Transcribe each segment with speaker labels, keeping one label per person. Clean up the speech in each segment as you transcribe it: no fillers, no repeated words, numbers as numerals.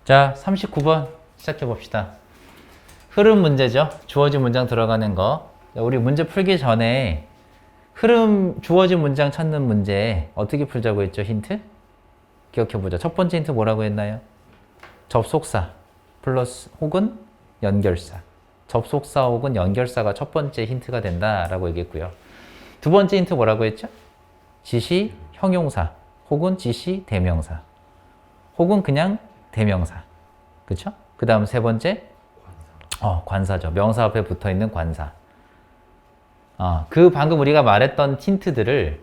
Speaker 1: 자, 39번 시작해 봅시다. 흐름 문제죠. 주어진 문장 들어가는 거. 우리 문제 풀기 전에 흐름 주어진 문장 찾는 문제 어떻게 풀자고 했죠? 힌트? 기억해 보자. 첫 번째 힌트 뭐라고 했나요? 접속사 플러스 혹은 연결사. 접속사 혹은 연결사가 첫 번째 힌트가 된다라고 얘기했고요. 두 번째 힌트 뭐라고 했죠? 지시 형용사 혹은 지시 대명사 혹은 그냥 대명사. 그쵸? 그 다음 세 번째 관사죠. 명사 앞에 붙어있는 관사. 그 방금 우리가 말했던 힌트들을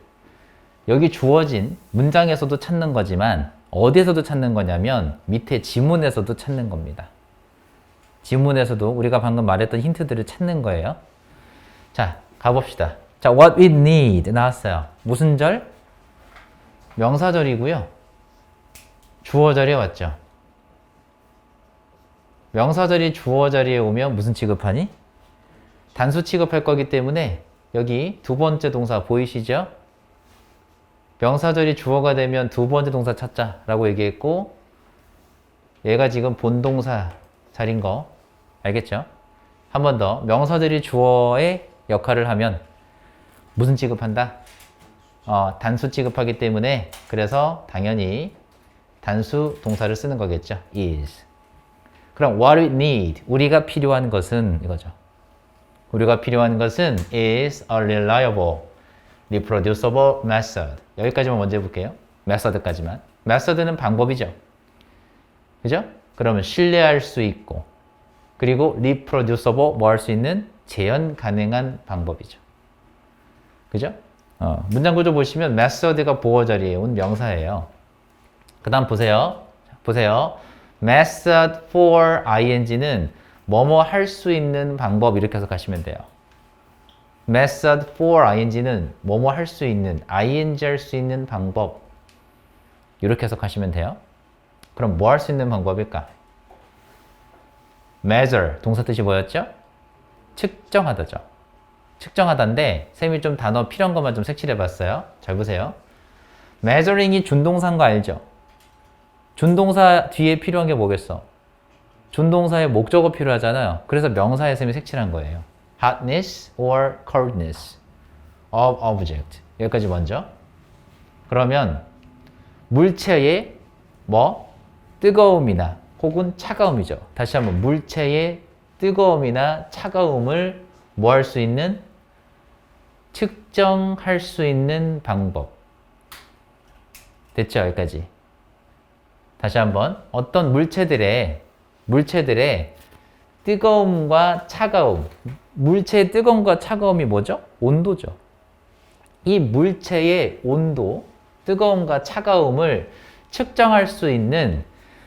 Speaker 1: 여기 주어진 문장에서도 찾는 거지만 어디에서도 찾는 거냐면 밑에 지문에서도 찾는 겁니다. 지문에서도 우리가 방금 말했던 힌트들을 찾는 거예요. 자, 가봅시다. 자, what we need 나왔어요. 무슨 절? 명사절이고요. 주어절에 왔죠. 명사절이 주어자리에 오면 무슨 취급하니? 단수 취급할 거기 때문에 여기 두 번째 동사 보이시죠? 명사절이 주어가 되면 두 번째 동사 찾자라고 얘기했고 얘가 지금 본동사 자리인 거 알겠죠? 한 번 더. 명사절이 주어의 역할을 하면 무슨 취급한다? 단수 취급하기 때문에 그래서 당연히 단수 동사를 쓰는 거겠죠. is. 그럼 what we need, 우리가 필요한 것은 이거죠. 우리가 필요한 것은 is a reliable, reproducible method. 여기까지만 먼저 해볼게요. method까지만. method는 방법이죠. 그죠? 그러면 신뢰할 수 있고 그리고 reproducible 뭐 할 수 있는 재현 가능한 방법이죠. 그죠? 문장 구조 보시면 method가 보어 자리에 온 명사예요. 그 다음 보세요. method for ing는 뭐뭐 할 수 있는 방법 이렇게 해서 가시면 돼요. method for ing는 뭐뭐 할 수 있는, ing 할 수 있는 방법 이렇게 해서 가시면 돼요. 그럼 뭐 할 수 있는 방법일까? measure, 동사 뜻이 뭐였죠? 측정하다죠. 측정하다인데 쌤이 좀 단어 필요한 것만 좀 색칠해 봤어요. 잘 보세요. measuring이 준동사인 거 알죠? 준동사 뒤에 필요한 게 뭐겠어? 준동사의 목적어 필요하잖아요. 그래서 명사에 쌤이 색칠한 거예요. hotness or coldness of object. 여기까지 먼저. 그러면 물체의 뭐? 뜨거움이나 혹은 차가움이죠. 다시 한번 물체의 뜨거움이나 차가움을 뭐 할 수 있는? 측정할 수 있는 방법. 됐죠? 여기까지. 다시 한번 어떤 물체들의 뜨거움과 차가움. 물체의 뜨거움과 차가움이 뭐죠? 온도죠. 이 물체의 온도, 뜨거움과 차가움을 측정할 수 있는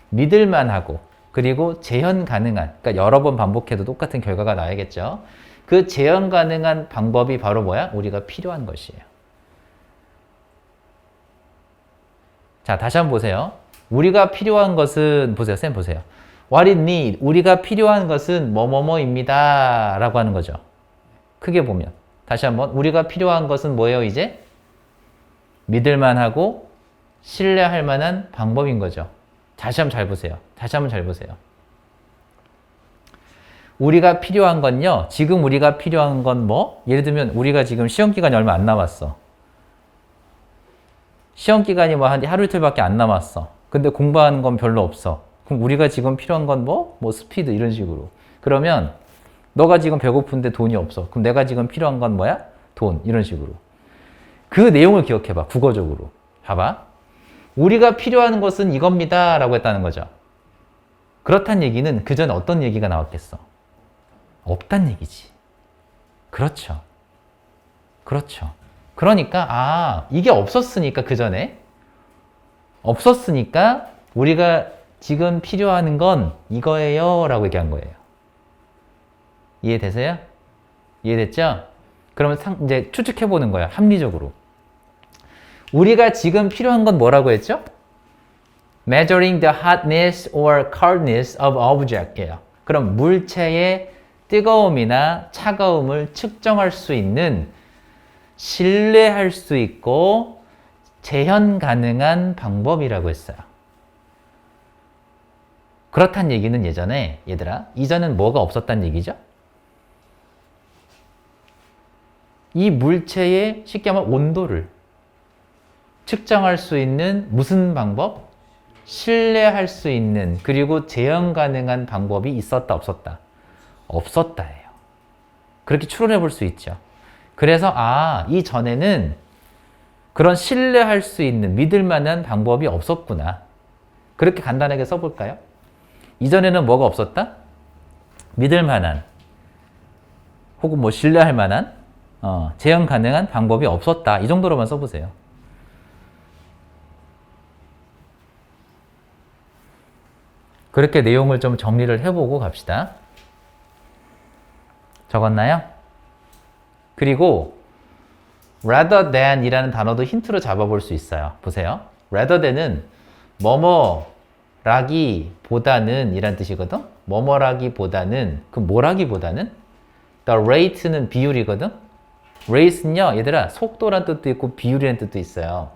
Speaker 1: 믿을만하고 그리고 재현 가능한, 그러니까 여러 번 반복해도 똑같은 결과가 나야겠죠. 그 재현 가능한 방법이 바로 뭐야? 우리가 필요한 것이에요. 자, 다시 한번 보세요. 우리가 필요한 것은, 보세요. 쌤 보세요. What it need, 우리가 필요한 것은 뭐뭐뭐입니다 라고 하는 거죠. 크게 보면. 다시 한번, 우리가 필요한 것은 뭐예요 이제? 믿을만하고 신뢰할 만한 방법인 거죠. 다시 한번 잘 보세요. 우리가 필요한 건요. 지금 우리가 필요한 건 뭐? 예를 들면 우리가 지금 시험기간이 얼마 안 남았어. 시험기간이 뭐 한 하루 이틀밖에 안 남았어. 근데 공부하는 건 별로 없어. 그럼 우리가 지금 필요한 건 뭐? 뭐 스피드 이런 식으로. 그러면 너가 지금 배고픈데 돈이 없어. 그럼 내가 지금 필요한 건 뭐야? 돈 이런 식으로. 그 내용을 기억해봐. 국어적으로. 봐봐. 우리가 필요한 것은 이겁니다 라고 했다는 거죠. 그렇단 얘기는 그 전에 어떤 얘기가 나왔겠어? 없단 얘기지. 그렇죠. 그러니까 이게 없었으니까 그 전에 없었으니까 우리가 지금 필요한 건 이거예요 라고 얘기한 거예요. 이해되세요? 이해됐죠? 그러면 이제 추측해 보는 거야. 합리적으로. 우리가 지금 필요한 건 뭐라고 했죠? Measuring the hotness or coldness of object예요. 그럼 물체의 뜨거움이나 차가움을 측정할 수 있는, 신뢰할 수 있고 재현 가능한 방법이라고 했어요. 그렇단 얘기는 예전에 얘들아 이전엔 뭐가 없었단 얘기죠? 이 물체의 쉽게 말하면 온도를 측정할 수 있는 무슨 방법? 신뢰할 수 있는 그리고 재현 가능한 방법이 있었다 없었다? 없었다예요. 그렇게 추론해 볼 수 있죠. 그래서 이전에는 그런 신뢰할 수 있는 믿을 만한 방법이 없었구나. 그렇게 간단하게 써볼까요? 이전에는 뭐가 없었다? 믿을 만한 혹은 뭐 신뢰할 만한 재현 가능한 방법이 없었다. 이 정도로만 써보세요. 그렇게 내용을 좀 정리를 해보고 갑시다. 적었나요? 그리고 rather than 이라는 단어도 힌트로 잡아볼 수 있어요. 보세요. rather than은 뭐뭐라기보다는 이란 뜻이거든. 뭐뭐라기보다는 그 뭐라기보다는 the rate는 비율이거든. rate는요 얘들아 속도란 뜻도 있고 비율이라는 뜻도 있어요.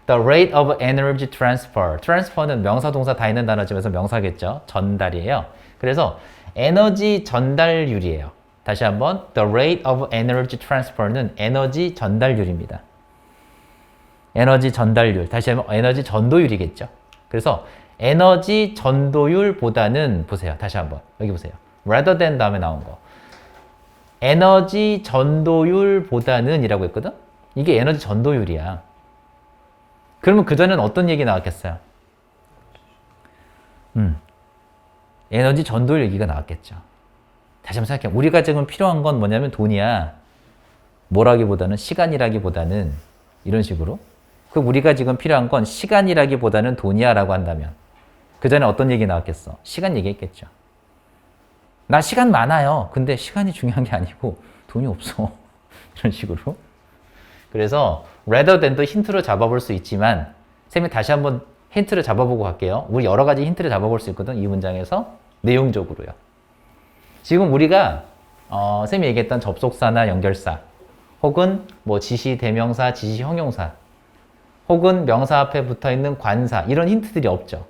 Speaker 1: The rate of energy transfer. transfer는 명사 동사 다 있는 단어지면서 명사겠죠. 전달이에요. 그래서 에너지 전달률이에요. 다시 한번 the rate of energy transfer는 에너지 전달률입니다. 에너지 전달률. 다시 한번 에너지 전도율이겠죠. 그래서 에너지 전도율보다는 보세요. 다시 한번 여기 보세요. rather than 다음에 나온 거. 에너지 전도율보다는 이라고 했거든. 이게 에너지 전도율이야. 그러면 그전에는 어떤 얘기 나왔겠어요? 에너지 전도율 얘기가 나왔겠죠. 다시 한번 생각해. 우리가 지금 필요한 건 뭐냐면 돈이야. 뭐라기보다는 시간이라기보다는 이런 식으로. 그럼 우리가 지금 필요한 건 시간이라기보다는 돈이야 라고 한다면 그전에 어떤 얘기 나왔겠어? 시간 얘기했겠죠. 나 시간 많아요. 근데 시간이 중요한 게 아니고 돈이 없어. 이런 식으로. 그래서 rather than도 힌트로 잡아볼 수 있지만 쌤이 다시 한번 힌트를 잡아보고 갈게요. 우리 여러 가지 힌트를 잡아볼 수 있거든. 이 문장에서 내용적으로요. 지금 우리가 쌤이 얘기했던 접속사나 연결사 혹은 뭐 지시 대명사, 지시 형용사 혹은 명사 앞에 붙어있는 관사 이런 힌트들이 없죠.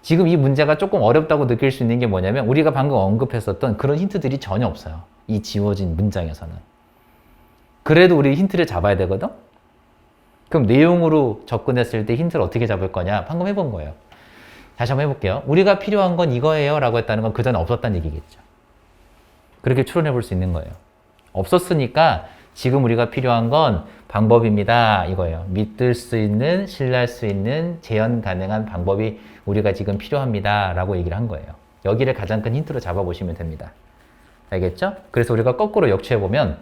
Speaker 1: 지금 이 문제가 조금 어렵다고 느낄 수 있는 게 뭐냐면 우리가 방금 언급했었던 그런 힌트들이 전혀 없어요. 이 지워진 문장에서는. 그래도 우리 힌트를 잡아야 되거든? 그럼 내용으로 접근했을 때 힌트를 어떻게 잡을 거냐? 방금 해본 거예요. 다시 한번 해볼게요. 우리가 필요한 건 이거예요 라고 했다는 건 그전에 없었다는 얘기겠죠. 그렇게 추론해 볼 수 있는 거예요. 없었으니까 지금 우리가 필요한 건 방법입니다. 이거예요. 믿을 수 있는, 신뢰할 수 있는, 재현 가능한 방법이 우리가 지금 필요합니다. 라고 얘기를 한 거예요. 여기를 가장 큰 힌트로 잡아보시면 됩니다. 알겠죠? 그래서 우리가 거꾸로 역추해보면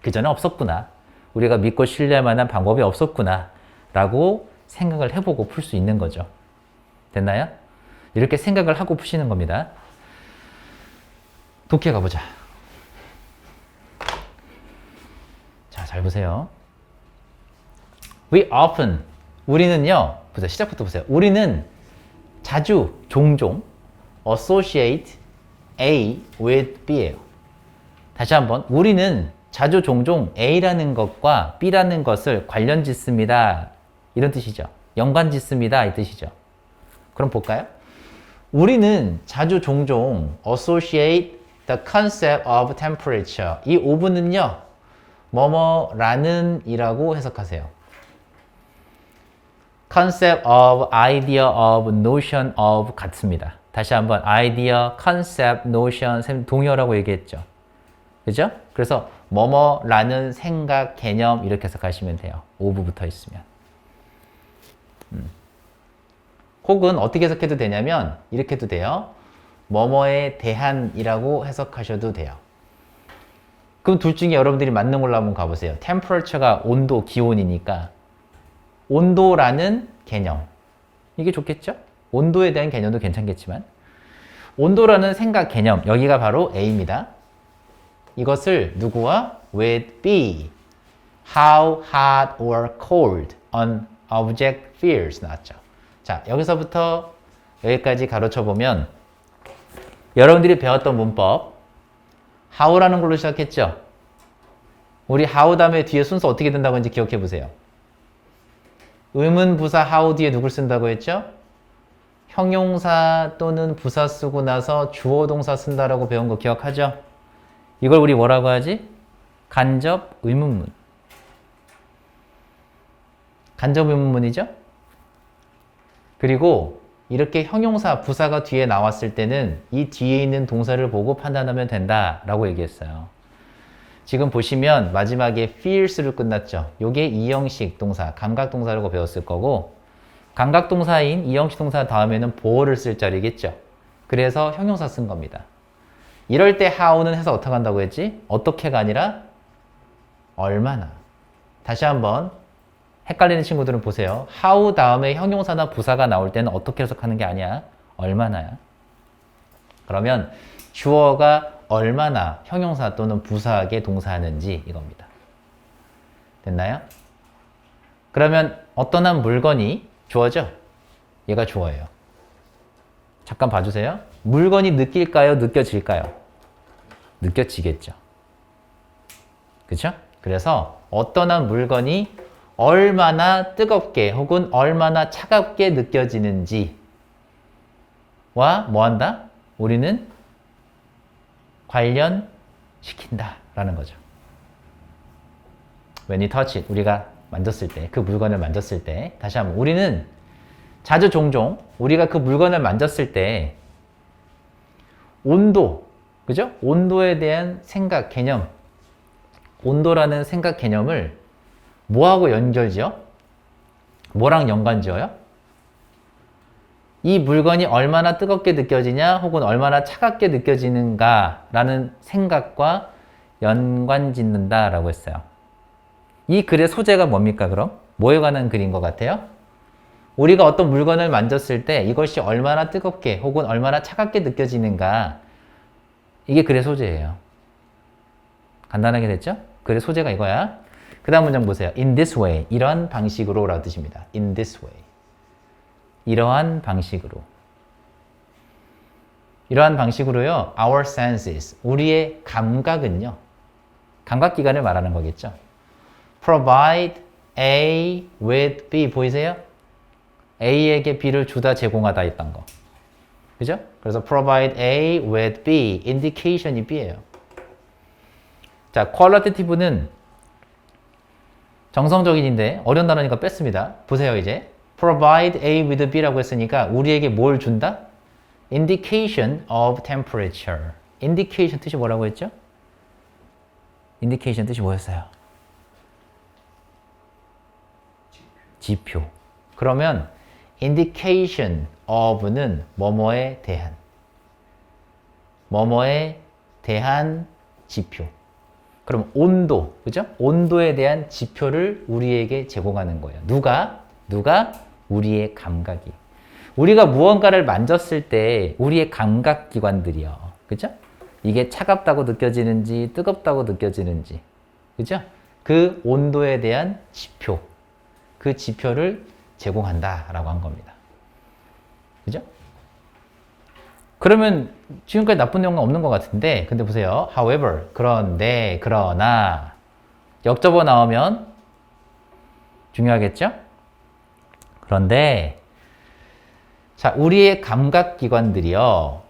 Speaker 1: 그전에 없었구나. 우리가 믿고 신뢰할 만한 방법이 없었구나. 라고 생각을 해보고 풀 수 있는 거죠. 됐나요? 이렇게 생각을 하고 푸시는 겁니다. 독해 가보자. 자, 잘 보세요. We often, 우리는요, 보세요. 시작부터 보세요. 우리는 자주, 종종 associate A with B예요. 다시 한번, 우리는 자주 종종 A라는 것과 B라는 것을 관련 짓습니다. 이런 뜻이죠. 연관 짓습니다. 이 뜻이죠. 그럼 볼까요? 우리는 자주 종종 associate the concept of temperature. 이 of는요, 뭐뭐라는 이라고 해석하세요. concept of, idea of, notion of 같습니다. 다시 한번 idea, concept, notion, 쌤 동의어라고 얘기했죠. 그죠? 그래서 뭐뭐라는 생각, 개념 이렇게 해석하시면 돼요. of 붙어 있으면. 혹은 어떻게 해석해도 되냐면 이렇게 해도 돼요. 뭐뭐에 대한이라고 해석하셔도 돼요. 그럼 둘 중에 여러분들이 맞는 걸로 한번 가보세요. temperature가 온도, 기온이니까 온도라는 개념. 이게 좋겠죠? 온도에 대한 개념도 괜찮겠지만 온도라는 생각, 개념. 여기가 바로 A입니다. 이것을 누구와? with B. How hot or cold an object feels 나왔죠. 자, 여기서부터 여기까지 가로쳐 보면 여러분들이 배웠던 문법 how라는 걸로 시작했죠. 우리 how 다음에 뒤에 순서 어떻게 된다고 했는지 기억해 보세요. 의문부사 how 뒤에 누굴 쓴다고 했죠? 형용사 또는 부사 쓰고 나서 주어 동사 쓴다라고 배운 거 기억하죠? 이걸 우리 뭐라고 하지? 간접 의문문. 간접 의문문이죠? 그리고 이렇게 형용사, 부사가 뒤에 나왔을 때는 이 뒤에 있는 동사를 보고 판단하면 된다라고 얘기했어요. 지금 보시면 마지막에 feels로 끝났죠. 요게 이형식 동사, 감각동사라고 배웠을 거고 감각동사인 이형식 동사 다음에는 보어를 쓸 자리겠죠. 그래서 형용사 쓴 겁니다. 이럴 때 how는 해서 어떻게 한다고 했지? 어떻게가 아니라 얼마나. 다시 한번 헷갈리는 친구들은 보세요. how 다음에 형용사나 부사가 나올 때는 어떻게 해석하는 게 아니야. 얼마나야. 그러면 주어가 얼마나 형용사 또는 부사에게 동사하는지 이겁니다. 됐나요? 그러면 어떤 한 물건이 주어죠? 얘가 주어예요. 잠깐 봐주세요. 물건이 느낄까요? 느껴질까요? 느껴지겠죠. 그렇죠? 그래서 어떤 한 물건이 얼마나 뜨겁게 혹은 얼마나 차갑게 느껴지는지와 뭐한다? 우리는 관련시킨다 라는 거죠. When you touch it, 우리가 만졌을 때, 그 물건을 만졌을 때, 다시 한번 우리는 자주 종종 우리가 그 물건을 만졌을 때 온도, 그죠? 온도에 대한 생각, 개념, 온도라는 생각 개념을 뭐하고 연결지어? 뭐랑 연관지어요? 이 물건이 얼마나 뜨겁게 느껴지냐 혹은 얼마나 차갑게 느껴지는가 라는 생각과 연관 짓는다 라고 했어요. 이 글의 소재가 뭡니까 그럼? 뭐에 관한 글인 것 같아요? 우리가 어떤 물건을 만졌을 때 이것이 얼마나 뜨겁게 혹은 얼마나 차갑게 느껴지는가, 이게 글의 소재예요. 간단하게 됐죠? 글의 소재가 이거야. 그 다음 문장 보세요. In this way, 이러한 방식으로 라는 뜻입니다. In this way, 이러한 방식으로. 이러한 방식으로요. Our senses, 우리의 감각은요. 감각기관을 말하는 거겠죠. Provide A with B, 보이세요? A에게 B를 주다 제공하다 했던 거. 그죠? 그래서 provide A with B, indication이 B예요. 자, qualitative는 정성적인인데 어려운 단어니까 뺐습니다. 보세요 이제. provide A with B라고 했으니까 우리에게 뭘 준다? indication of temperature. indication 뜻이 뭐라고 했죠? indication 뜻이 뭐였어요? 지표. 그러면 indication of는 뭐뭐에 대한, 뭐뭐에 대한 지표. 그럼 온도, 그죠? 온도에 대한 지표를 우리에게 제공하는 거예요. 누가? 우리의 감각이. 우리가 무언가를 만졌을 때 우리의 감각기관들이요. 그죠? 이게 차갑다고 느껴지는지 뜨겁다고 느껴지는지, 그죠? 그 온도에 대한 지표, 그 지표를 제공한다라고 한 겁니다. 그죠? 그러면 지금까지 나쁜 내용은 없는 것 같은데, 근데 보세요. However, 그런데, 그러나 역접어 나오면 중요하겠죠? 그런데 자, 우리의 감각기관들이요.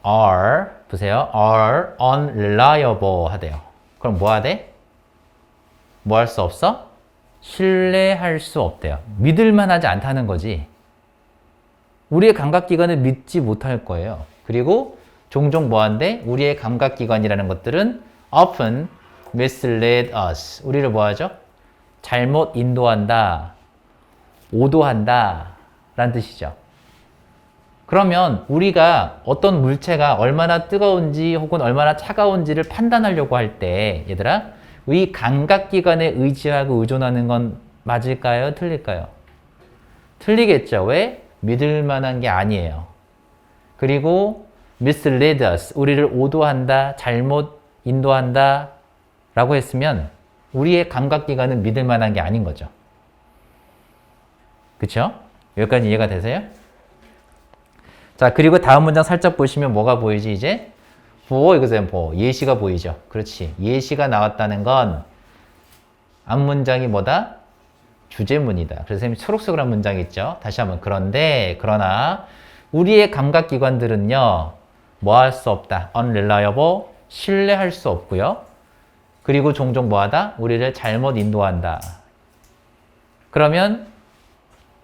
Speaker 1: 보세요. are unreliable 하대요. 그럼 뭐 하대? 뭐 할 수 없어? 신뢰할 수 없대요. 믿을만하지 않다는 거지. 우리의 감각기관을 믿지 못할 거예요. 그리고 종종 뭐 한대? 우리의 감각기관이라는 것들은 often mislead us. 우리를 뭐 하죠? 잘못 인도한다, 오도한다 라는 뜻이죠. 그러면 우리가 어떤 물체가 얼마나 뜨거운지 혹은 얼마나 차가운지를 판단하려고 할 때, 얘들아, 이 감각기관에 의지하고 의존하는 건 맞을까요? 틀릴까요? 틀리겠죠. 왜? 믿을 만한 게 아니에요. 그리고 mislead us, 우리를 오도한다, 잘못 인도한다 라고 했으면 우리의 감각기관은 믿을 만한 게 아닌 거죠. 그쵸? 여기까지 이해가 되세요? 자, 그리고 다음 문장 살짝 보시면 뭐가 보이지 이제? For example, 예시가 보이죠? 그렇지. 예시가 나왔다는 건 앞문장이 뭐다? 주제문이다. 그래서 선생님이 초록색으로 한 문장이 있죠? 다시 한번. 그런데, 그러나 우리의 감각기관들은요, 뭐 할 수 없다. unreliable, 신뢰할 수 없고요. 그리고 종종 뭐하다? 우리를 잘못 인도한다. 그러면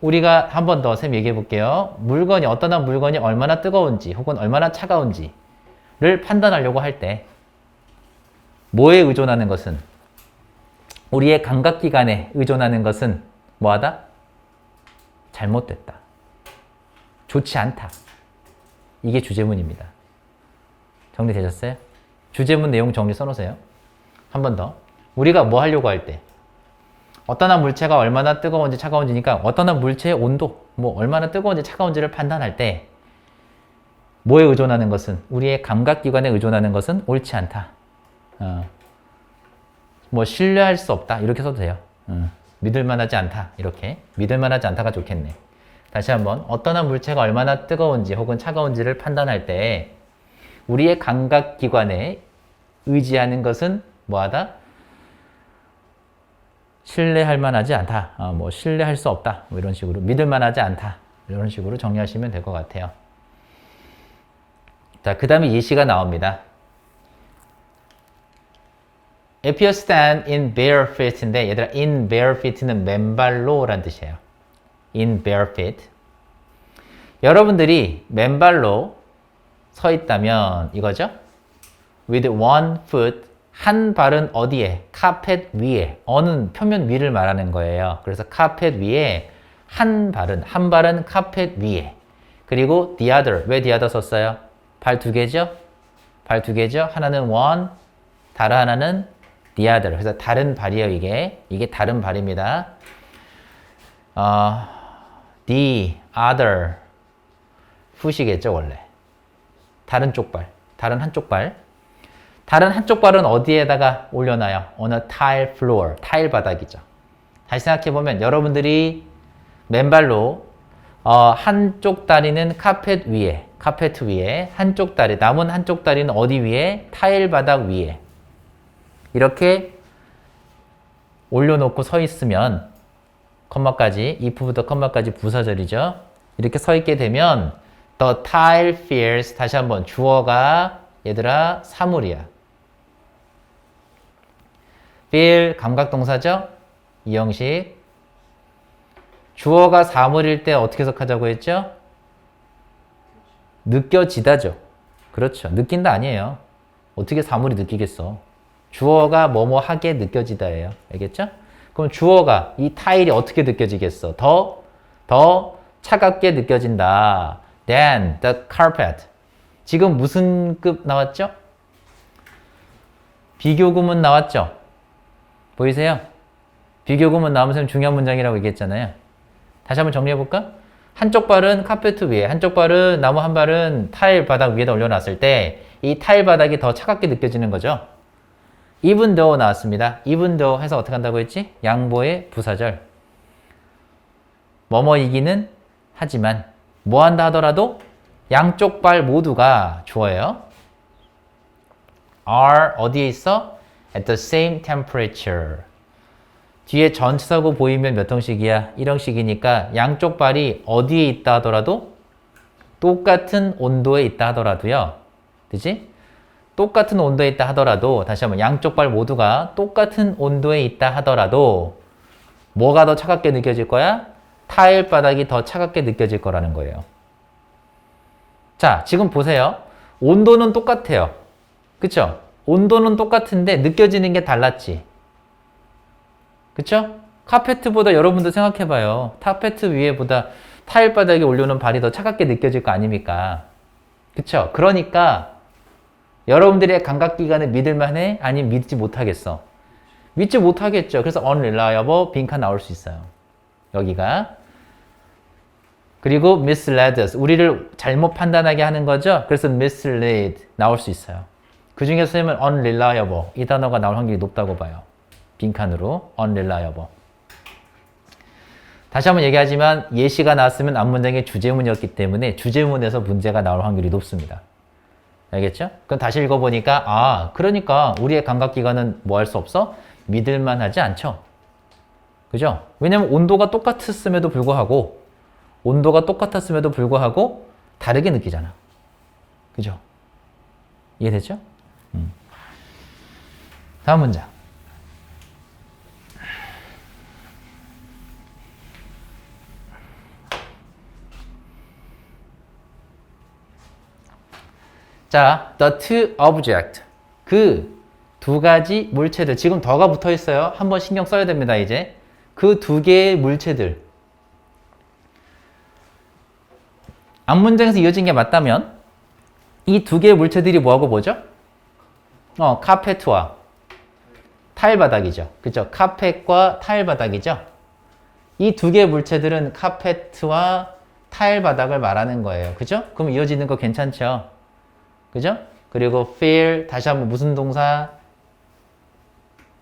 Speaker 1: 우리가 한 번 더 쌤 얘기해 볼게요. 물건이 어떤 한 물건이 얼마나 뜨거운지 혹은 얼마나 차가운지를 판단하려고 할 때 뭐에 의존하는 것은 우리의 감각기관에 의존하는 것은 뭐하다? 잘못됐다. 좋지 않다. 이게 주제문입니다. 정리되셨어요? 주제문 내용 정리 써놓으세요. 한 번 더. 우리가 뭐 하려고 할 때 어떤 한 물체가 얼마나 뜨거운지 차가운지니까 어떤 한 물체의 온도, 뭐 얼마나 뜨거운지 차가운지를 판단할 때 뭐에 의존하는 것은 우리의 감각기관에 의존하는 것은 옳지 않다. 뭐 신뢰할 수 없다. 이렇게 써도 돼요. 믿을만하지 않다. 이렇게. 믿을만하지 않다가 좋겠네. 다시 한번 어떤 한 물체가 얼마나 뜨거운지 혹은 차가운지를 판단할 때 우리의 감각기관에 의지하는 것은 뭐하다? 신뢰할 만하지 않다. 뭐 신뢰할 수 없다. 뭐 이런 식으로 믿을 만하지 않다. 이런 식으로 정리하시면 될 것 같아요. 자, 그 다음에 예시가 나옵니다. If you stand in bare feet인데 얘들아 in bare feet는 맨발로 라는 뜻이에요. in bare feet. 여러분들이 맨발로 서 있다면 이거죠? with one foot 한 발은 어디에? 카펫 위에. 어느 표면 위를 말하는 거예요. 그래서 카펫 위에 한 발은 카펫 위에. 그리고 the other. 왜 the other 썼어요? 발 두 개죠? 발 두 개죠? 하나는 one, 다른 하나는 the other. 그래서 다른 발이에요, 이게. 이게 다른 발입니다. the other. foot이겠죠, 원래. 다른 쪽 발. 다른 한쪽 발. 다른 한쪽 발은 어디에다가 올려놔요? on a tile floor. 타일 바닥이죠. 다시 생각해보면 여러분들이 맨발로 한쪽 다리는 카펫 위에, 한쪽 다리, 남은 한쪽 다리는 어디 위에? 타일 바닥 위에. 이렇게 올려놓고 서 있으면 컴마까지, if부터 컴마까지 부사절이죠. 이렇게 서 있게 되면 the tile feels, 다시 한번 주어가 얘들아 사물이야. feel 감각동사죠? 이 형식. 주어가 사물일 때 어떻게 해석하자고 했죠? 느껴지다죠. 그렇죠. 느낀다 아니에요. 어떻게 사물이 느끼겠어. 주어가 뭐뭐 하게 느껴지다예요. 알겠죠? 그럼 주어가 이 타일이 어떻게 느껴지겠어? 더 차갑게 느껴진다. than the carpet. 지금 무슨 급 나왔죠? 비교구문 나왔죠? 보이세요? 비교구문 나오면 중요한 문장이라고 얘기했잖아요. 다시 한번 정리해볼까? 한쪽 발은 카페트 위에, 한쪽 발은 나무 한 발은 타일 바닥 위에다 올려놨을 때 이 타일 바닥이 더 차갑게 느껴지는 거죠. even though 나왔습니다. even though 해서 어떻게 한다고 했지? 양보의 부사절. 뭐뭐이기는 하지만 뭐 한다 하더라도 양쪽 발 모두가 주어예요. are 어디에 있어? at the same temperature. 뒤에 전치사고 보이면 몇 형식이야? 1형식이니까 양쪽 발이 어디에 있다 하더라도 똑같은 온도에 있다 하더라도요. 그치? 똑같은 온도에 있다 하더라도 다시 한번 양쪽 발 모두가 똑같은 온도에 있다 하더라도 뭐가 더 차갑게 느껴질 거야? 타일 바닥이 더 차갑게 느껴질 거라는 거예요. 자, 지금 보세요. 온도는 똑같아요. 그쵸? 온도는 똑같은데 느껴지는 게 달랐지. 그쵸? 카페트보다 여러분도 생각해봐요. 카페트 위에보다 타일 바닥에 올려놓은 발이 더 차갑게 느껴질 거 아닙니까? 그쵸? 그러니까 여러분들의 감각기관을 믿을만해? 아니면 믿지 못하겠어? 믿지 못하겠죠. 그래서 unreliable, 빈칸 나올 수 있어요. 여기가. 그리고 mislead us. 우리를 잘못 판단하게 하는 거죠. 그래서 mislead 나올 수 있어요. 그 중에서 쓰면 unreliable. 이 단어가 나올 확률이 높다고 봐요. 빈칸으로 unreliable. 다시 한번 얘기하지만 예시가 나왔으면 앞문장의 주제문이었기 때문에 주제문에서 문제가 나올 확률이 높습니다. 알겠죠? 그럼 다시 읽어보니까 그러니까 우리의 감각기관은 뭐 할 수 없어? 믿을만 하지 않죠. 그죠? 왜냐면 온도가 똑같았음에도 불구하고 다르게 느끼잖아. 그죠? 이해됐죠? 다음 문장. 자, the two object. 그 두 가지 물체들. 지금 더가 붙어 있어요. 한번 신경 써야 됩니다, 이제. 그 두 개의 물체들. 앞문장에서 이어진 게 맞다면 이 두 개의 물체들이 뭐하고 뭐죠? 카펫과 타일 바닥이죠. 그죠? 카펫과 타일 바닥이죠. 이 두 개의 물체들은 카펫과 타일 바닥을 말하는 거예요. 그죠? 그럼 이어지는 거 괜찮죠? 그죠? 그리고 feel 다시 한번 무슨 동사?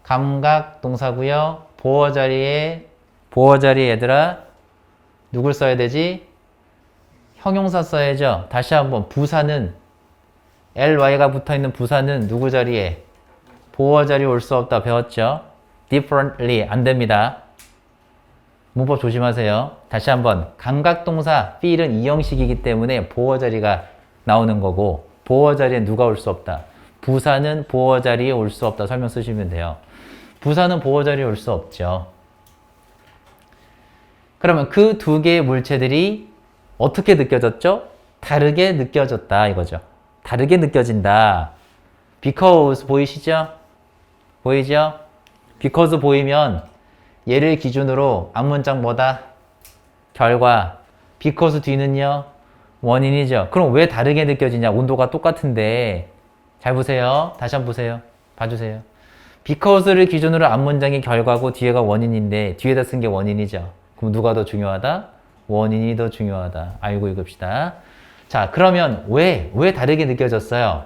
Speaker 1: 감각 동사고요. 보어 자리에 얘들아 누굴 써야 되지? 형용사 써야죠. 다시 한번 부사는 ly가 붙어있는 부사는 누구 자리에? 보어 자리에 올 수 없다 배웠죠? differently 안 됩니다. 문법 조심하세요. 다시 한번 감각동사 feel은 이형식이기 때문에 보어 자리가 나오는 거고 보어 자리에 누가 올 수 없다. 부사는 보어 자리에 올 수 없다 설명 쓰시면 돼요. 부사는 보어 자리에 올 수 없죠. 그러면 그 두 개의 물체들이 어떻게 느껴졌죠? 다르게 느껴졌다 이거죠. 다르게 느껴진다. because 보이시죠? 보이죠? because 보이면 얘를 기준으로 앞문장 뭐다? 결과. because 뒤는요? 원인이죠. 그럼 왜 다르게 느껴지냐? 온도가 똑같은데. 잘 보세요. 다시 한번 보세요. 봐주세요. because를 기준으로 앞문장이 결과고 뒤에가 원인인데 뒤에다 쓴 게 원인이죠. 그럼 누가 더 중요하다? 원인이 더 중요하다. 알고 읽읍시다. 자, 그러면 왜 다르게 느껴졌어요?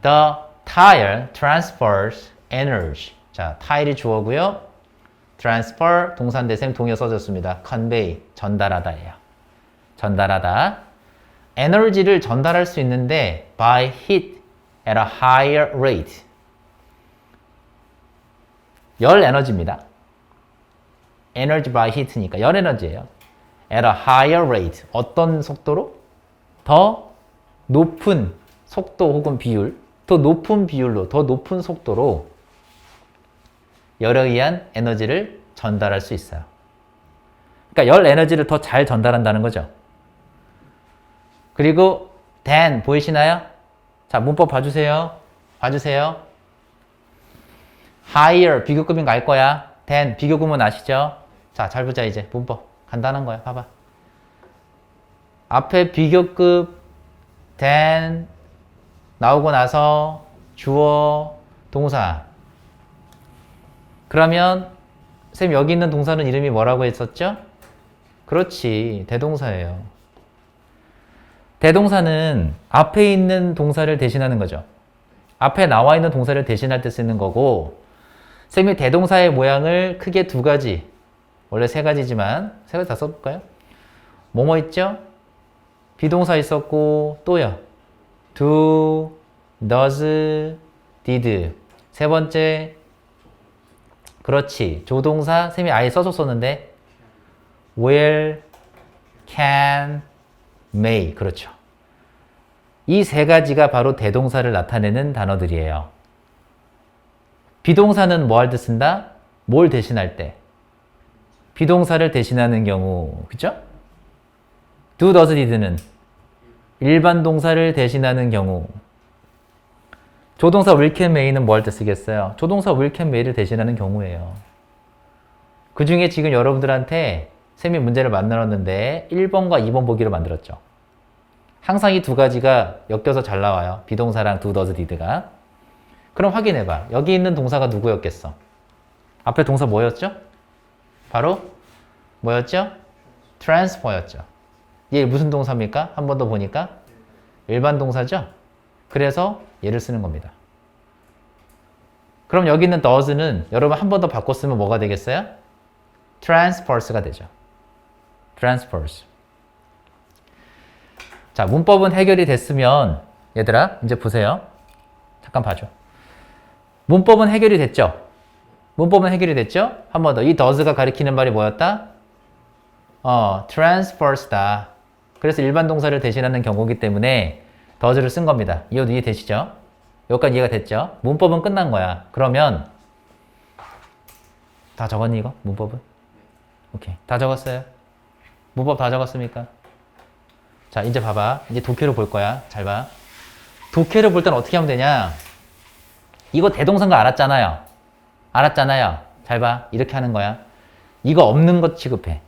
Speaker 1: The tire transfers energy. 자, tire이 주어고요. transfer 동사인데 쌤 동의어 써줬습니다. convey 전달하다예요. 전달하다. 에너지를 전달할 수 있는데 by heat at a higher rate. 열 에너지입니다. energy by heat니까 열 에너지예요. at a higher rate. 어떤 속도로? 더 높은 속도 혹은 비율, 더 높은 비율로, 더 높은 속도로 열에 의한 에너지를 전달할 수 있어요. 그러니까 열 에너지를 더 잘 전달한다는 거죠. 그리고 than 보이시나요? 자, 문법 봐주세요. 봐주세요. higher 비교급인 거 알 거야. than 비교급은 아시죠? 자, 잘 보자 이제 문법 간단한 거야. 봐봐. 앞에 비교급 than 나오고 나서 주어 동사. 그러면 쌤 여기 있는 동사는 이름이 뭐라고 했었죠? 그렇지, 대동사예요. 대동사는 앞에 있는 동사를 대신하는 거죠. 앞에 나와 있는 동사를 대신할 때 쓰는 거고 쌤이 대동사의 모양을 크게 두 가지, 원래 세 가지지만 세 가지 다 써볼까요? 뭐뭐 있죠? 비동사 있었고 또요. do, does, did. 세 번째 그렇지, 조동사 쌤이 아예 써줬었는데 will, can, may. 그렇죠. 이 세 가지가 바로 대동사를 나타내는 단어들이에요. 비동사는 뭐 할 때 쓴다? 뭘 대신할 때? 비동사를 대신하는 경우, 그죠? do, does, did는 일반 동사를 대신하는 경우. 조동사 will, can, may는 뭐 할 때 쓰겠어요? 조동사 will, can, may를 대신하는 경우예요. 그 중에 지금 여러분들한테 쌤이 문제를 만들었는데 1번과 2번 보기로 만들었죠. 항상 이 두 가지가 엮여서 잘 나와요. 비동사랑 do, does, did가. 그럼 확인해봐. 여기 있는 동사가 누구였겠어? 앞에 동사 뭐였죠? 바로 뭐였죠? transfer였죠. 얘 무슨 동사입니까? 한 번 더 보니까 일반 동사죠? 그래서 얘를 쓰는 겁니다. 그럼 여기 있는 does는 여러분 한 번 더 바꿔 쓰면 뭐가 되겠어요? transfers가 되죠. transfers. 자, 문법은 해결이 됐으면 얘들아 이제 보세요. 잠깐 봐줘. 문법은 해결이 됐죠? 문법은 해결이 됐죠? 한 번 더. 이 does가 가리키는 말이 뭐였다? transfers다. 그래서 일반 동사를 대신하는 경우이기 때문에 does를 쓴 겁니다. 이것도 이해되시죠? 여기까지 이해가 됐죠? 문법은 끝난 거야. 그러면 다 적었니 이거? 문법은? 오케이. 다 적었어요? 문법 다 적었습니까? 자, 이제 봐봐. 이제 독해로 볼 거야. 잘 봐. 독해를 볼 때는 어떻게 하면 되냐? 이거 대동사인 거 알았잖아요. 알았잖아요. 잘 봐. 이렇게 하는 거야. 이거 없는 것 취급해.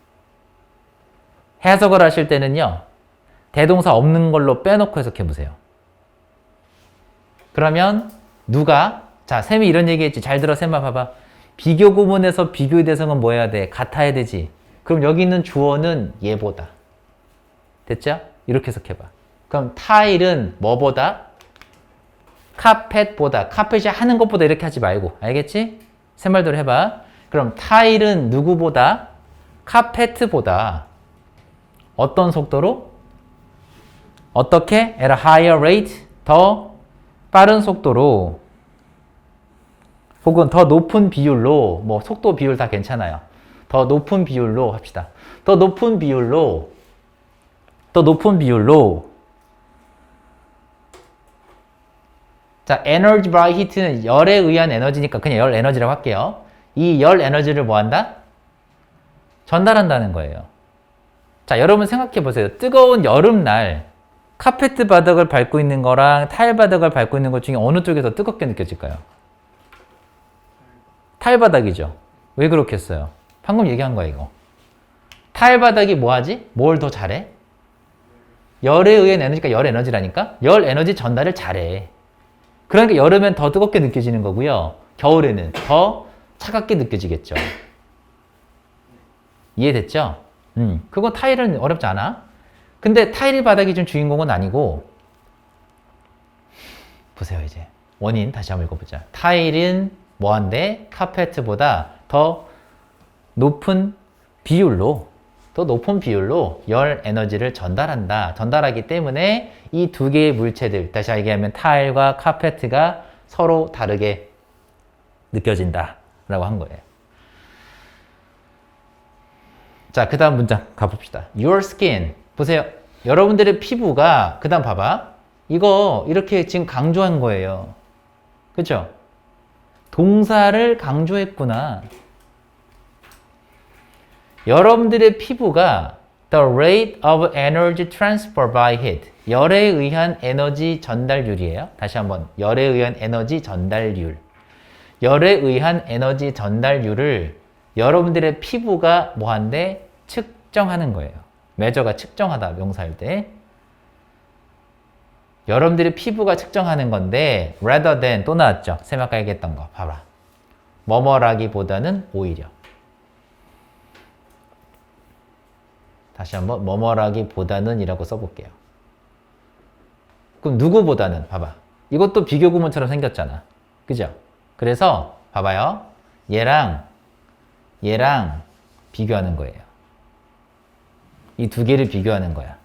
Speaker 1: 해석을 하실 때는요. 대동사 없는 걸로 빼놓고 해석해 보세요. 그러면 누가? 자, 쌤이 이런 얘기했지. 잘 들어, 쌤아 봐봐. 비교 구문에서 비교의 대상은 뭐 해야 돼? 같아야 되지. 그럼 여기 있는 주어는 얘보다. 됐죠? 이렇게 해석해봐. 그럼 타일은 뭐보다? 카펫보다. 카펫이 하는 것보다 이렇게 하지 말고. 알겠지? 새 말대로 해봐. 그럼 타일은 누구보다? 카펫보다. 어떤 속도로? 어떻게? At a higher rate. 더 빠른 속도로. 혹은 더 높은 비율로. 뭐 속도 비율 다 괜찮아요. 더 높은 비율로 합시다. 더 높은 비율로. 더 높은 비율로. 자, 에너지 by heat는 열에 의한 에너지니까 그냥 열 에너지라고 할게요. 이 열 에너지를 뭐 한다? 전달한다는 거예요. 자, 여러분 생각해 보세요. 뜨거운 여름날 카페트 바닥을 밟고 있는 거랑 타일 바닥을 밟고 있는 것 중에 어느 쪽이 더 뜨겁게 느껴질까요? 타일 바닥이죠. 왜 그렇겠어요? 방금 얘기한 거야, 이거. 타일 바닥이 뭐 하지? 뭘 더 잘해? 열에 의한 에너지가 열 에너지라니까? 열 에너지 전달을 잘해. 그러니까 여름엔 더 뜨겁게 느껴지는 거고요. 겨울에는 더 차갑게 느껴지겠죠. 이해됐죠? 그거 타일은 어렵지 않아. 근데 타일 바닥이 좀 주인공은 아니고 보세요 이제. 원인 다시 한번 읽어보자. 타일은 뭐한데? 카페트보다 더 높은 비율로 열 에너지를 전달한다. 전달하기 때문에 이 두 개의 물체들, 다시 얘기하면 타일과 카페트가 서로 다르게 느껴진다. 라고 한 거예요. 자, 그 다음 문장 가봅시다. Your skin. 보세요. 여러분들의 피부가, 그 다음 봐봐. 이거 이렇게 지금 강조한 거예요. 그쵸? 동사를 강조했구나. 여러분들의 피부가 the rate of energy transfer by heat. 열에 의한 에너지 전달률이에요. 다시 한번. 열에 의한 에너지 전달률. 열에 의한 에너지 전달률을 여러분들의 피부가 뭐한데? 측정하는 거예요. measure가 측정하다 명사일 때. 여러분들의 피부가 측정하는 건데 rather than 또 나왔죠. 쌤 아까 얘기했던 거 봐봐. 뭐뭐라기보다는 오히려. 다시 한번 뭐뭐라기보다는 이라고 써볼게요. 그럼 누구보다는 봐봐. 이것도 비교 구문처럼 생겼잖아. 그죠? 그래서 봐봐요. 얘랑 비교하는 거예요. 이 두 개를 비교하는 거야.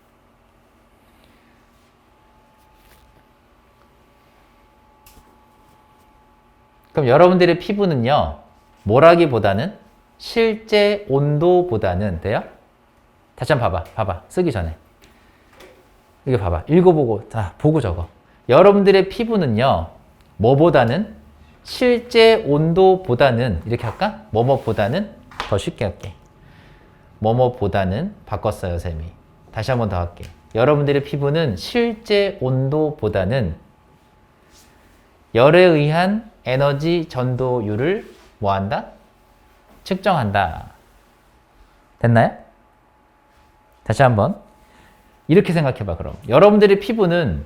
Speaker 1: 그럼 여러분들의 피부는요. 뭐라기보다는 실제 온도보다는 돼요? 다시 한번 봐봐. 쓰기 전에. 이거 봐봐. 읽어보고, 자, 보고 적어. 여러분들의 피부는요, 뭐보다는 실제 온도보다는, 이렇게 할까? 뭐뭐보다는, 더 쉽게 할게. 뭐뭐보다는 바꿨어요, 쌤이. 다시 한번 더 할게. 여러분들의 피부는 실제 온도보다는 열에 의한 에너지 전도율을 뭐 한다? 측정한다. 됐나요? 다시 한번 이렇게 생각해봐. 그럼 여러분들의 피부는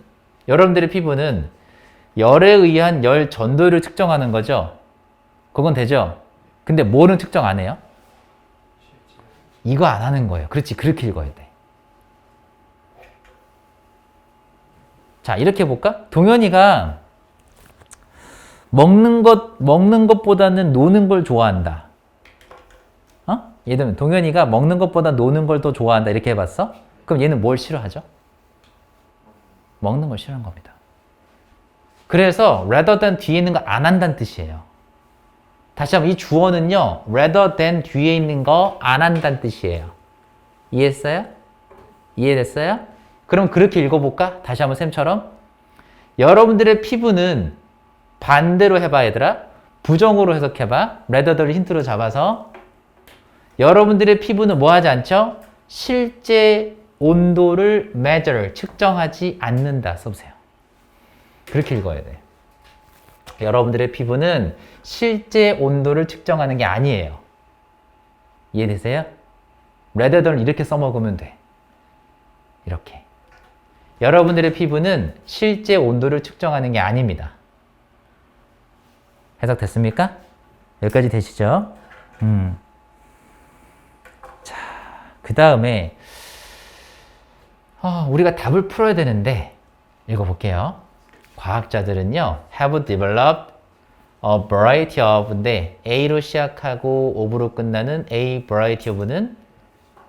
Speaker 1: 열에 의한 열 전도율을 측정하는 거죠. 그건 되죠. 근데 뭐는 측정 안 해요? 이거 안 하는 거예요. 그렇지, 그렇게 읽어야 돼. 자, 이렇게 해볼까? 동현이가 먹는 것보다는 노는 걸 좋아한다. 예를 들면 동현이가 먹는 것보다 노는 걸 더 좋아한다. 이렇게 해봤어? 그럼 얘는 뭘 싫어하죠? 먹는 걸 싫어하는 겁니다. 그래서 rather than 뒤에 있는 거 안 한다는 뜻이에요. 다시 한번 이 주어는요. rather than 뒤에 있는 거 안 한다는 뜻이에요. 이해했어요? 이해됐어요? 그럼 그렇게 읽어볼까? 다시 한번 쌤처럼. 여러분들의 피부는 반대로 해봐, 얘들아. 부정으로 해석해봐. 레더더를 힌트로 잡아서. 여러분들의 피부는 뭐 하지 않죠? 실제 온도를 measure, 측정하지 않는다. 써보세요. 그렇게 읽어야 돼. 여러분들의 피부는 실제 온도를 측정하는 게 아니에요. 이해되세요? 레더더를 이렇게 써먹으면 돼. 이렇게. 여러분들의 피부는 실제 온도를 측정하는 게 아닙니다. 해석됐습니까? 여기까지 되시죠? 자, 그 다음에 우리가 답을 풀어야 되는데 읽어볼게요. 과학자들은요, have developed a variety of인데 A로 시작하고 of로 끝나는 A variety of는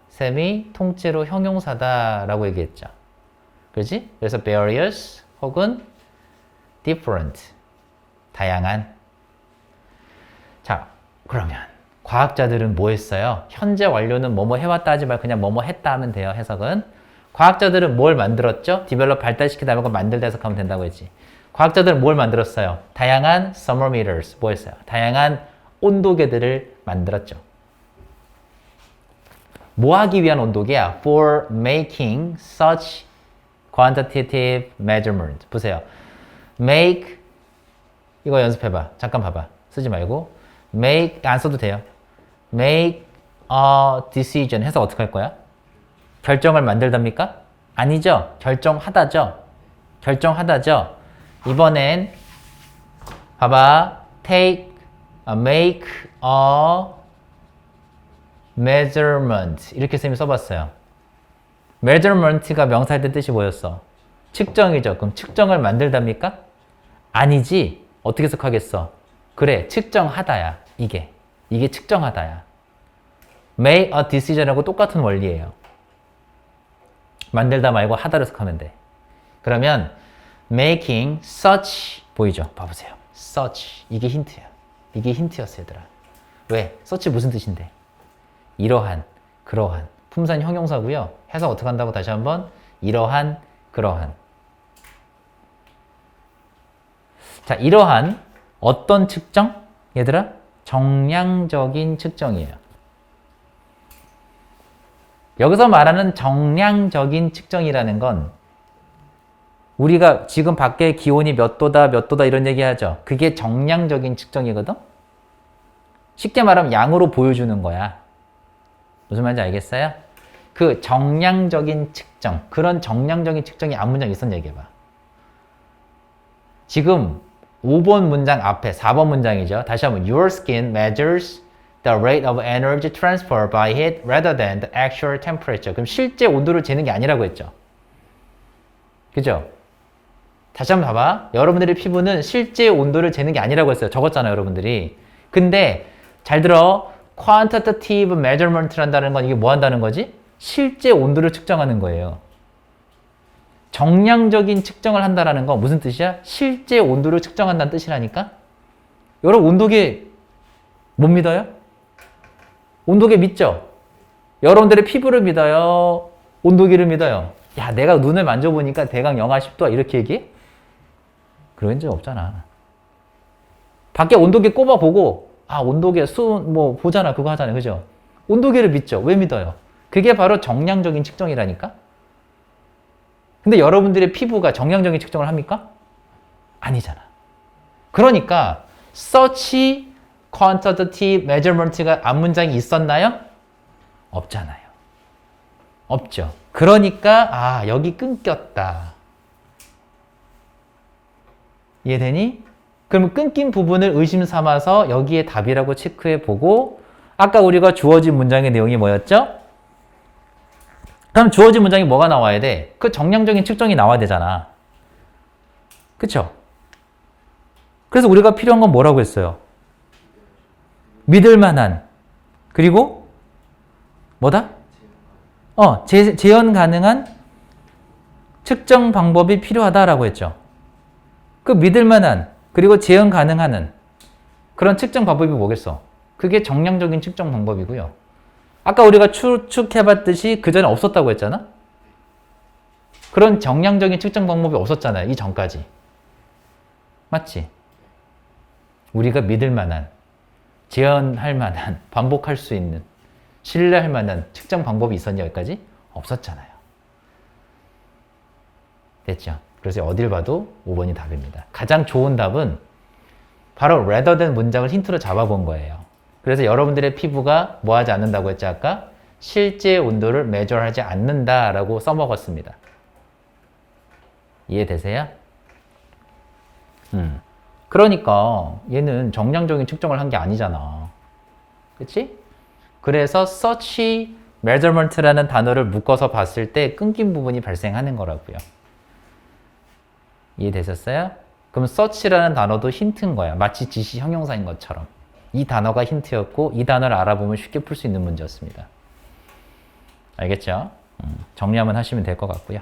Speaker 1: 쌤이 통째로 형용사다라고 얘기했죠. 그렇지? 그래서 various 혹은 different, 다양한. 자, 그러면 과학자들은 뭐 했어요? 현재 완료는 뭐뭐 해왔다 하지 말고 그냥 뭐뭐 했다 하면 돼요, 해석은. 과학자들은 뭘 만들었죠? develop, 발달시키다 말고 만들다 해석하면 된다고 했지. 과학자들은 뭘 만들었어요? 다양한 thermometers, 뭐 했어요? 다양한 온도계들을 만들었죠. 뭐 하기 위한 온도계야? For making such quantitative measurement. 보세요. make, 이거 연습해봐. 잠깐 봐봐. 쓰지 말고. make, 안 써도 돼요. make a decision 해서 어떻게 할 거야? 결정을 만들답니까? 아니죠. 결정하다죠. 결정하다죠. 이번엔 봐봐. make a measurement. 이렇게 쌤이 써봤어요. measurement가 명사일 때 뜻이 뭐였어? 측정이죠. 그럼 측정을 만들답니까? 아니지. 어떻게 해석하겠어? 그래, 측정하다야. 이게 측정하다야. make a decision하고 똑같은 원리예요. 만들다 말고 하다로 해석하면 돼. 그러면 making such 보이죠? 봐보세요. such 이게 힌트야. 이게 힌트였어, 얘들아. 왜? such 무슨 뜻인데? 이러한, 그러한. 품사 형용사고요. 해석 어떻게 한다고 다시 한번. 이러한, 그러한. 자, 이러한 어떤 측정? 얘들아, 정량적인 측정이에요. 여기서 말하는 정량적인 측정이라는 건 우리가 지금 밖에 기온이 몇 도다, 몇 도다 이런 얘기 하죠. 그게 정량적인 측정이거든? 쉽게 말하면 양으로 보여주는 거야. 무슨 말인지 알겠어요? 그 정량적인 측정, 그런 정량적인 측정이 앞문장 있었는 얘기해봐. 지금 5번 문장 앞에 4번 문장이죠. 다시 한번 Your skin measures the rate of energy transfer by heat rather than the actual temperature. 그럼 실제 온도를 재는 게 아니라고 했죠. 그죠? 다시 한번 봐봐. 여러분들의 피부는 실제 온도를 재는 게 아니라고 했어요. 적었잖아요, 여러분들이. 근데 잘 들어. quantitative measurement란다는 건 이게 뭐 한다는 거지? 실제 온도를 측정하는 거예요. 정량적인 측정을 한다는 건 무슨 뜻이야? 실제 온도를 측정한다는 뜻이라니까? 여러분 온도계 못 믿어요? 온도계 믿죠? 여러분들의 피부를 믿어요? 온도계를 믿어요? 야, 내가 눈을 만져보니까 대강 영하 10도야 이렇게 얘기해? 그런 적 없잖아. 밖에 온도계 꼽아보고 온도계 뭐 보잖아. 그거 하잖아요. 그죠? 온도계를 믿죠? 왜 믿어요? 그게 바로 정량적인 측정이라니까? 근데 여러분들의 피부가 정량적인 측정을 합니까? 아니잖아. 그러니까 such quantitative measurement가 앞문장이 있었나요? 없잖아요. 없죠. 그러니까 여기 끊겼다. 이해되니? 그럼 끊긴 부분을 의심 삼아서 여기에 답이라고 체크해 보고 아까 우리가 주어진 문장의 내용이 뭐였죠? 그럼 주어진 문장이 뭐가 나와야 돼? 그 정량적인 측정이 나와야 되잖아. 그쵸? 그래서 우리가 필요한 건 뭐라고 했어요? 믿을 만한 그리고 뭐다? 재현 가능한 측정 방법이 필요하다라고 했죠. 그 믿을 만한 그리고 재현 가능한 그런 측정 방법이 뭐겠어? 그게 정량적인 측정 방법이고요. 아까 우리가 추측해봤듯이 그전에 없었다고 했잖아? 그런 정량적인 측정 방법이 없었잖아요. 이 전까지. 맞지? 우리가 믿을 만한, 재현할 만한, 반복할 수 있는, 신뢰할 만한 측정 방법이 있었냐 여기까지? 없었잖아요. 됐죠? 그래서 어딜 봐도 5번이 답입니다. 가장 좋은 답은 바로 rather than 문장을 힌트로 잡아본 거예요. 그래서 여러분들의 피부가 뭐 하지 않는다고 했죠 아까? 실제 온도를 measure하지 않는다라고 써먹었습니다. 이해되세요? 그러니까 얘는 정량적인 측정을 한 게 아니잖아. 그치? 그래서 such measurement라는 단어를 묶어서 봤을 때 끊긴 부분이 발생하는 거라고요. 이해되셨어요? 그럼 such라는 단어도 힌트인 거야. 마치 지시 형용사인 것처럼. 이 단어가 힌트였고 이 단어를 알아보면 쉽게 풀 수 있는 문제였습니다. 알겠죠? 정리 한번 하시면 될 것 같고요.